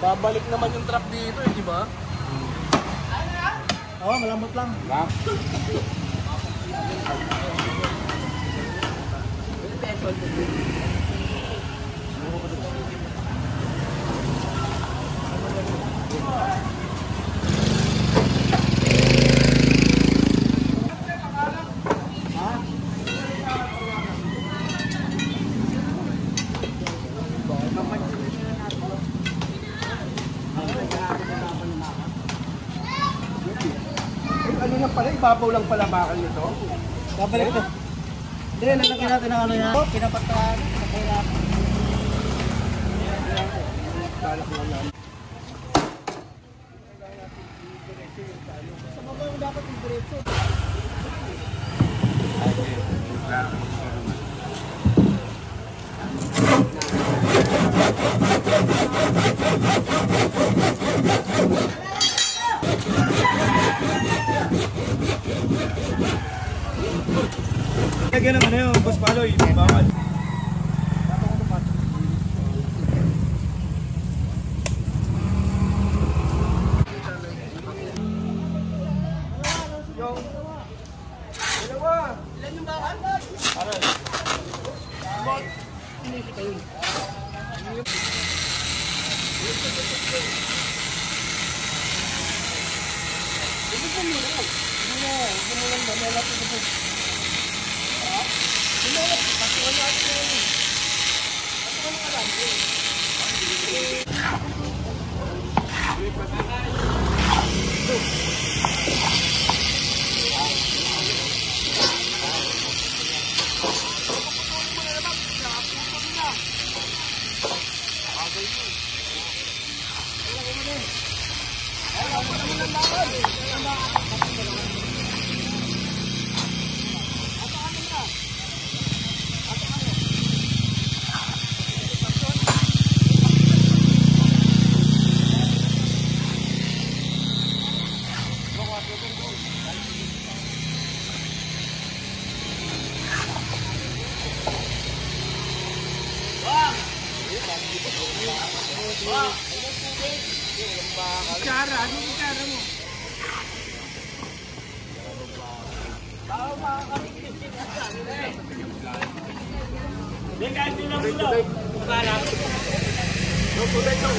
Babalik naman yung truck dito eh, di ba? Oo, malambot lang. Ano lang pala, ibabaw lang pala bakal nito. Babalik ito. Hindi, lalagyan natin ng ano yan. Pinapatahan. Pinapatahan natin. Talak lang lang. Sa baba yung dapat yung diretso. Kaya naman na yun, Boss Paloy, bawal. Ilan yung bakal? Aral. Bakit? Inisip kayo. Icara, ano icara mo? Hindi, kahit din ang bulaw. Para. Tulay ito.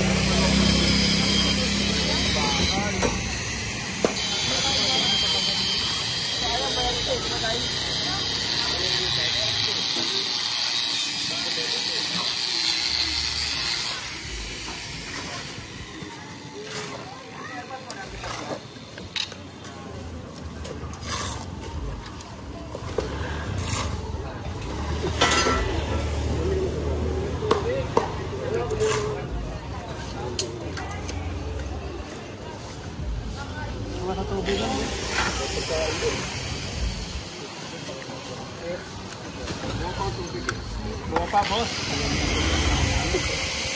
Buka pa, boss.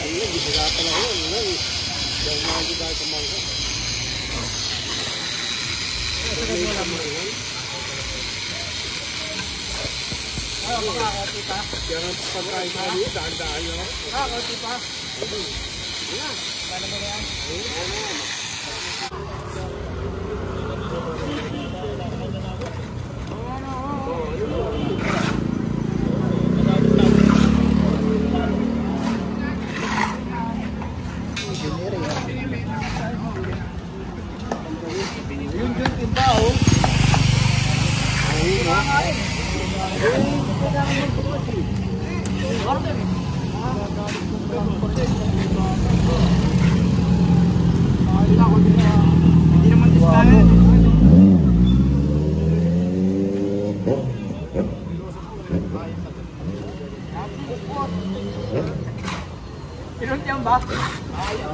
Ayun, bisagata lang yun. Dahil mga gita sa mangga. Ay, ako nga, kauti pa. Kaya nga pagkain sa kanya, daan-daan lang. Kauti pa. Ayan. Paano ba yan? Ayan. Hindi naman discount. Pinunti yan ba? Ayaw.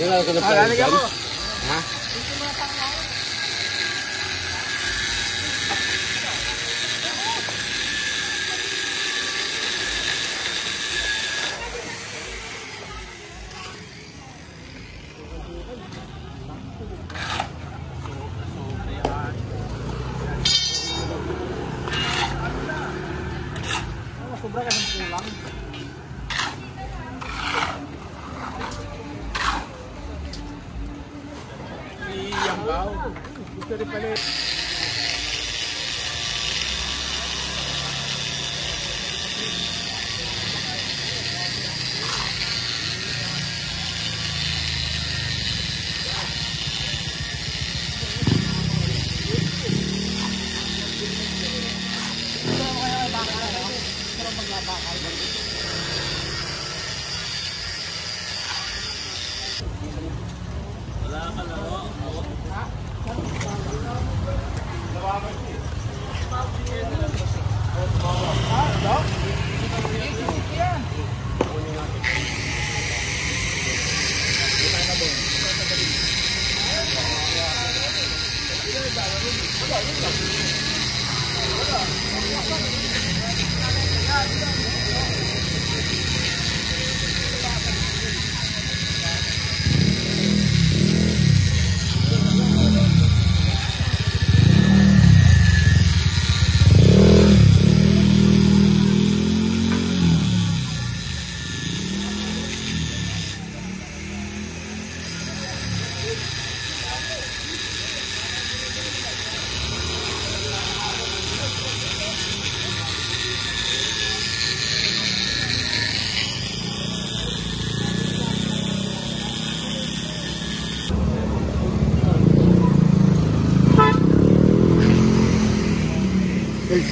Lalagyan mo. Ha? Sobra ka ng kulang. Iyambaw. Gusto rin pala.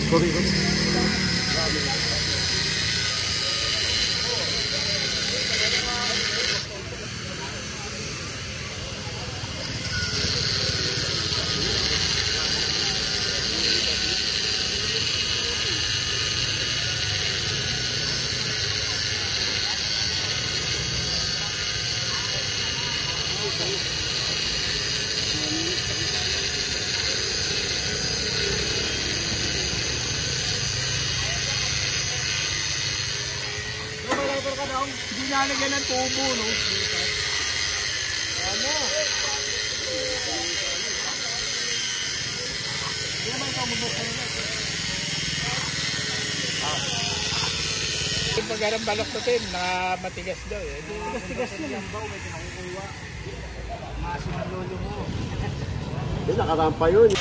Sorry. Hindi nalagyan ng tubo, no? Ano? Pag arang balok natin, matigas daw eh. Tigas na yung baw, may pinakukuha. Masin ang lolo mo. Nakarampa yun.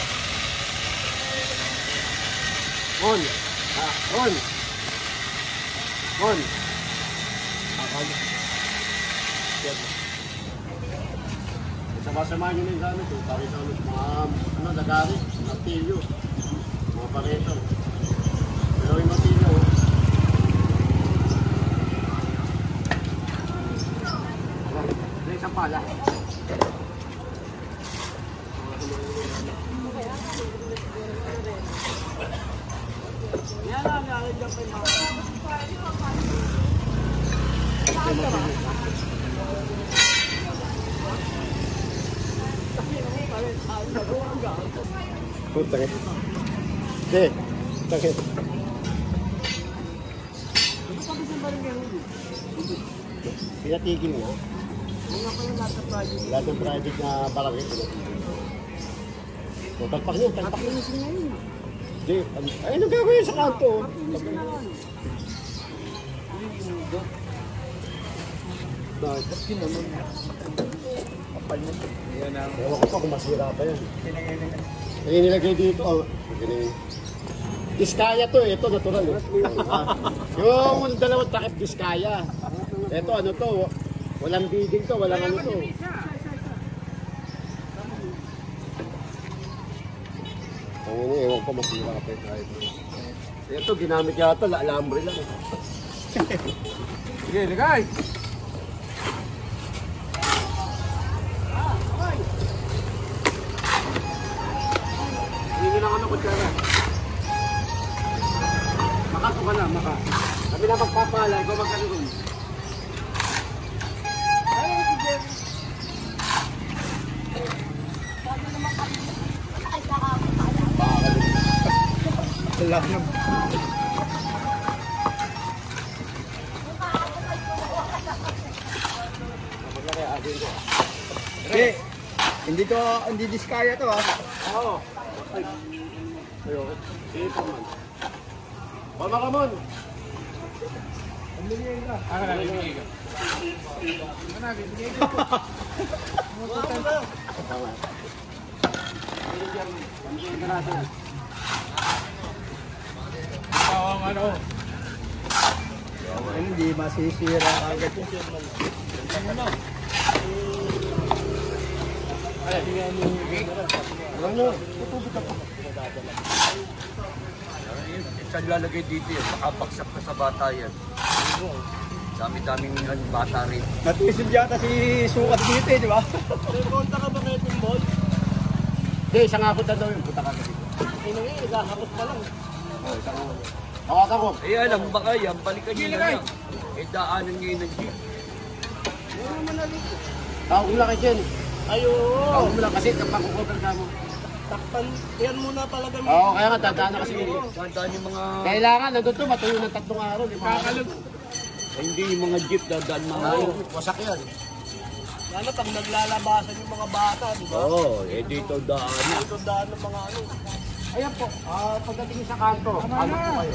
On. On. On. Sama-sama nyo na yung gamit. Pakita ko mga nagari, martilyo, mga pareto. Pero yung martilyo, isang pala. Yan lang, nalagyan pa yung mga. Puta ka. Hindi. Takit. Pinatigil nga. Lahat ng private na barangay. Tagpak niyo. Tagpak niyo sila ngayon. Hindi. Ay, ano gagawin sa kanto? Bakit naman? Kapal mo. Ewan ko pa kung masira pa yan. Kaya nilagay dito. Diskaya to eh. Ito natural eh. Yung dalawang takip diskaya. Ito ano to. Walang bidding to. Walang ano to. Ewan ko masira pa yung ito ginamit yata. Alambre lang. Sige, ligay! Hindi lang ako ng kutsara. Makato ka na, maka. Kami na magpapala, ikaw magkaroon. Wala naman. Hindi diskaya to ha. Oo. Ay. Ayoko. Sige pa man. Mama ka mon. Bibigay ka. Bibigay ka. Bibigay ka. Tama. Bibigyan ka natin. Ang ano. Hindi masisira agad yun. Ano? Saan lalagay dito yan? Makapagsak ka sa bata yan. Dami-daming bata rin. Natisib yata si Sukat dito eh, di ba? Konta ka ba kayo ng ball? Hindi, isang akot na daw yung puta ka dito. Inangi, nagkakakot pa lang. Oo, isang akot. Hawakan ko. Eh alam, baka yan, balikan nyo na yan. Eh daanan nyo yun ng jeep. Tawag mo lang kay Jen. Tawag mo lang kasi kapag kukover ka mo. Takpan, yan muna talaga. Oo, kaya nga, dadaan na kasi yun. Tandaan yung mga... Kailangan, nandun to, matuyo ng 3 araw. Kakalog. Eh, hindi yung mga jeep dadaan mga Oo, wasak yan. Lalo pag naglalabasan yung mga bata, di ba? Oo, eh dito daanan. Ito daan ng mga ano. Ayan po, pagdating sa kanto, ano po kayo?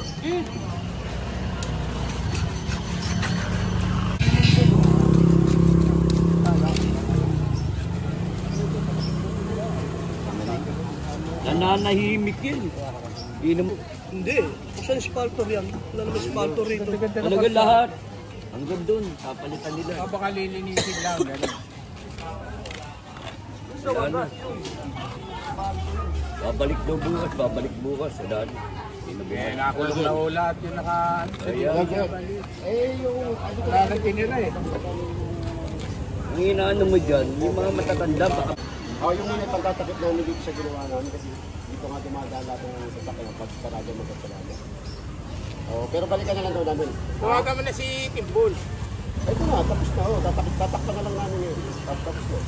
Nananahimik yun. Hindi. Saan spaltor yan? Wala naman spaltor rito. Talaga lahat. Hanggang doon, papalitan nila. Baka lilinisin lang. Wala na. Babalik daw bukas, babalik bukas. Wala na. Nakulong na ulat yung naka... Yung... Wala nang tinira eh. Ang inaano mo dyan, yung mga matatanda, baka... Yung muna pagtatakip namin dito sa ginawa namin kasi dito nga dumadaan lahat ng sasakyan pag sarado magkasarado. Pero balikan na lang daw namin. Tawagan mo na si Timbol. Ito na, tapos na. Tatakpan na lang namin yun. Tapos na.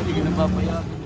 Hindi ka napapayagan.